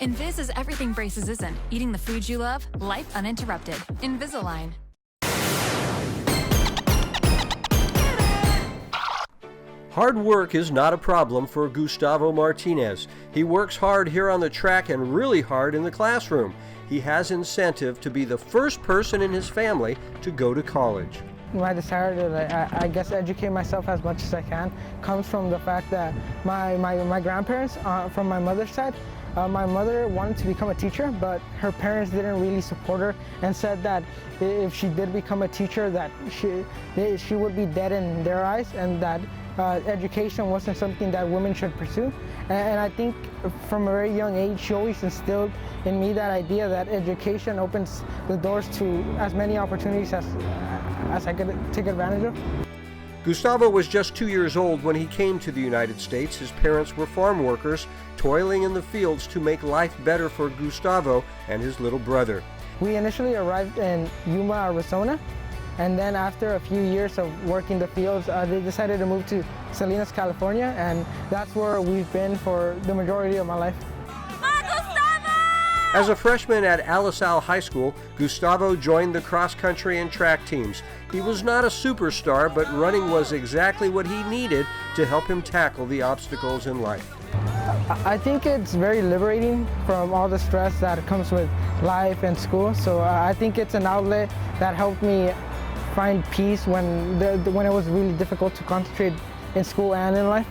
Invis is everything braces isn't. Eating the food you love, life uninterrupted. Invisalign. Hard work is not a problem for Gustavo Martinez. He works hard here on the track and really hard in the classroom. He has incentive to be the first person in his family to go to college. My desire to, I guess, educate myself as much as I can comes from the fact that my grandparents, from my mother's side, my mother wanted to become a teacher, but her parents didn't really support her and said that if she did become a teacher, that she would be dead in their eyes, and that education wasn't something that women should pursue. And I think from a very young age, she always instilled in me that idea that education opens the doors to as many opportunities as I could take advantage of. Gustavo was just 2 years old when he came to the United States. His parents were farm workers, toiling in the fields to make life better for Gustavo and his little brother. We initially arrived in Yuma, Arizona, and then after a few years of working the fields, they decided to move to Salinas, California, and that's where we've been for the majority of my life. As a freshman at Alisal High School, Gustavo joined the cross-country and track teams. He was not a superstar, but running was exactly what he needed to help him tackle the obstacles in life. I think it's very liberating from all the stress that comes with life and school, so I think it's an outlet that helped me find peace when it was really difficult to concentrate in school and in life.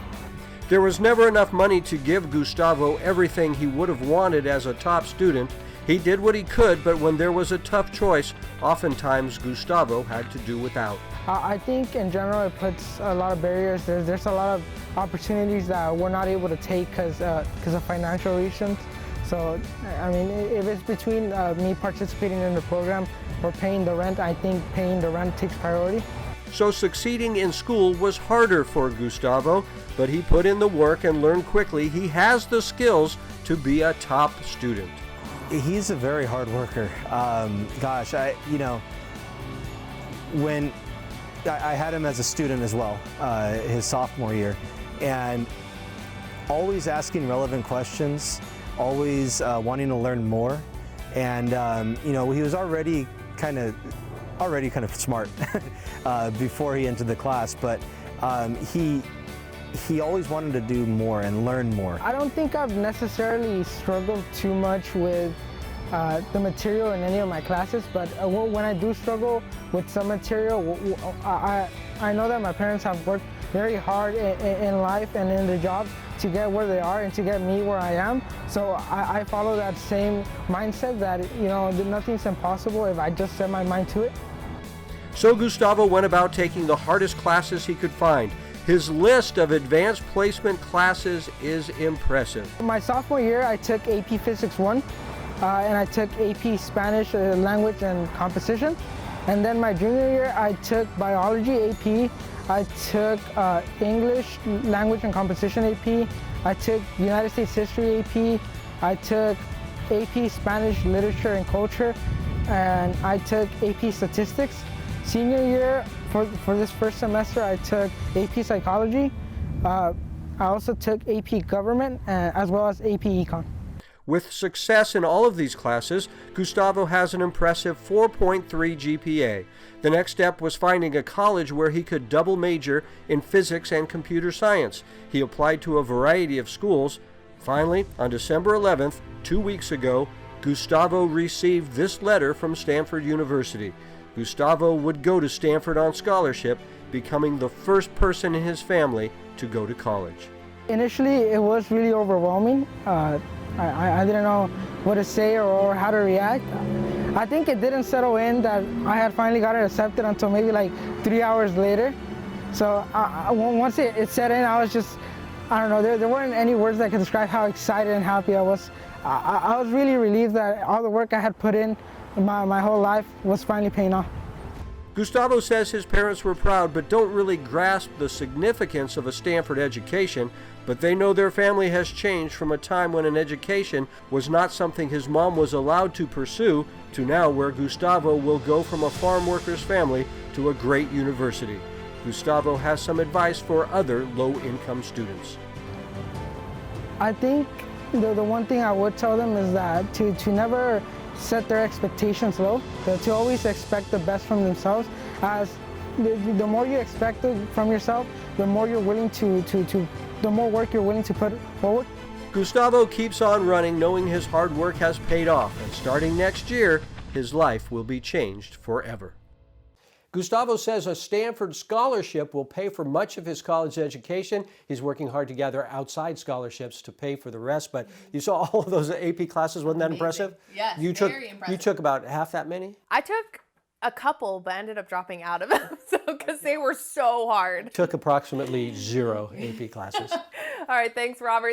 There was never enough money to give Gustavo everything he would have wanted as a top student. He did what he could, but when there was a tough choice, oftentimes Gustavo had to do without. I think in general it puts a lot of barriers. There's a lot of opportunities that we're not able to take because of financial reasons. So, I mean, if it's between me participating in the program or paying the rent, I think paying the rent takes priority. So succeeding in school was harder for Gustavo, but he put in the work and learned quickly he has the skills to be a top student. He's a very hard worker. When I had him as a student as well, his sophomore year, and always asking relevant questions, always wanting to learn more, and he was already kind of smart before he entered the class, but he always wanted to do more and learn more. I don't think I've necessarily struggled too much with the material in any of my classes, but when I do struggle with some material, I know that my parents have worked very hard in life and in their jobs to get where they are and to get me where I am. So I follow that same mindset that, nothing's impossible if I just set my mind to it. So Gustavo went about taking the hardest classes he could find. His list of advanced placement classes is impressive. My sophomore year, I took AP Physics 1, and I took AP Spanish Language and Composition. And then my junior year, I took Biology AP, I took English Language and Composition AP, I took United States History AP, I took AP Spanish Literature and Culture, and I took AP Statistics. Senior year, for this first semester, I took AP Psychology. I also took AP Government, as well as AP Econ. With success in all of these classes, Gustavo has an impressive 4.3 GPA. The next step was finding a college where he could double major in physics and computer science. He applied to a variety of schools. Finally, on December 11th, 2 weeks ago, Gustavo received this letter from Stanford University. Gustavo would go to Stanford on scholarship, becoming the first person in his family to go to college. Initially, it was really overwhelming. I didn't know what to say or how to react. I think it didn't settle in that I had finally got it accepted until maybe like 3 hours later. So once it set in, I was just, I don't know, there weren't any words that could describe how excited and happy I was. I was really relieved that all the work I had put in my whole life was finally paying off. Gustavo says his parents were proud but don't really grasp the significance of a Stanford education, but they know their family has changed from a time when an education was not something his mom was allowed to pursue to now where Gustavo will go from a farm worker's family to a great university. Gustavo has some advice for other low-income students. I think The one thing I would tell them is that to never set their expectations low, to always expect the best from themselves. As the more you expect from yourself, the more you're willing the more work you're willing to put forward. Gustavo keeps on running, knowing his hard work has paid off, and starting next year, his life will be changed forever. Gustavo says a Stanford scholarship will pay for much of his college education. He's working hard to gather outside scholarships to pay for the rest, but you saw all of those AP classes. Wasn't that impressive? Yes, very impressive. You took about half that many? I took a couple, but ended up dropping out of them because they were so hard. Took approximately 0 AP classes. All right, thanks, Robert.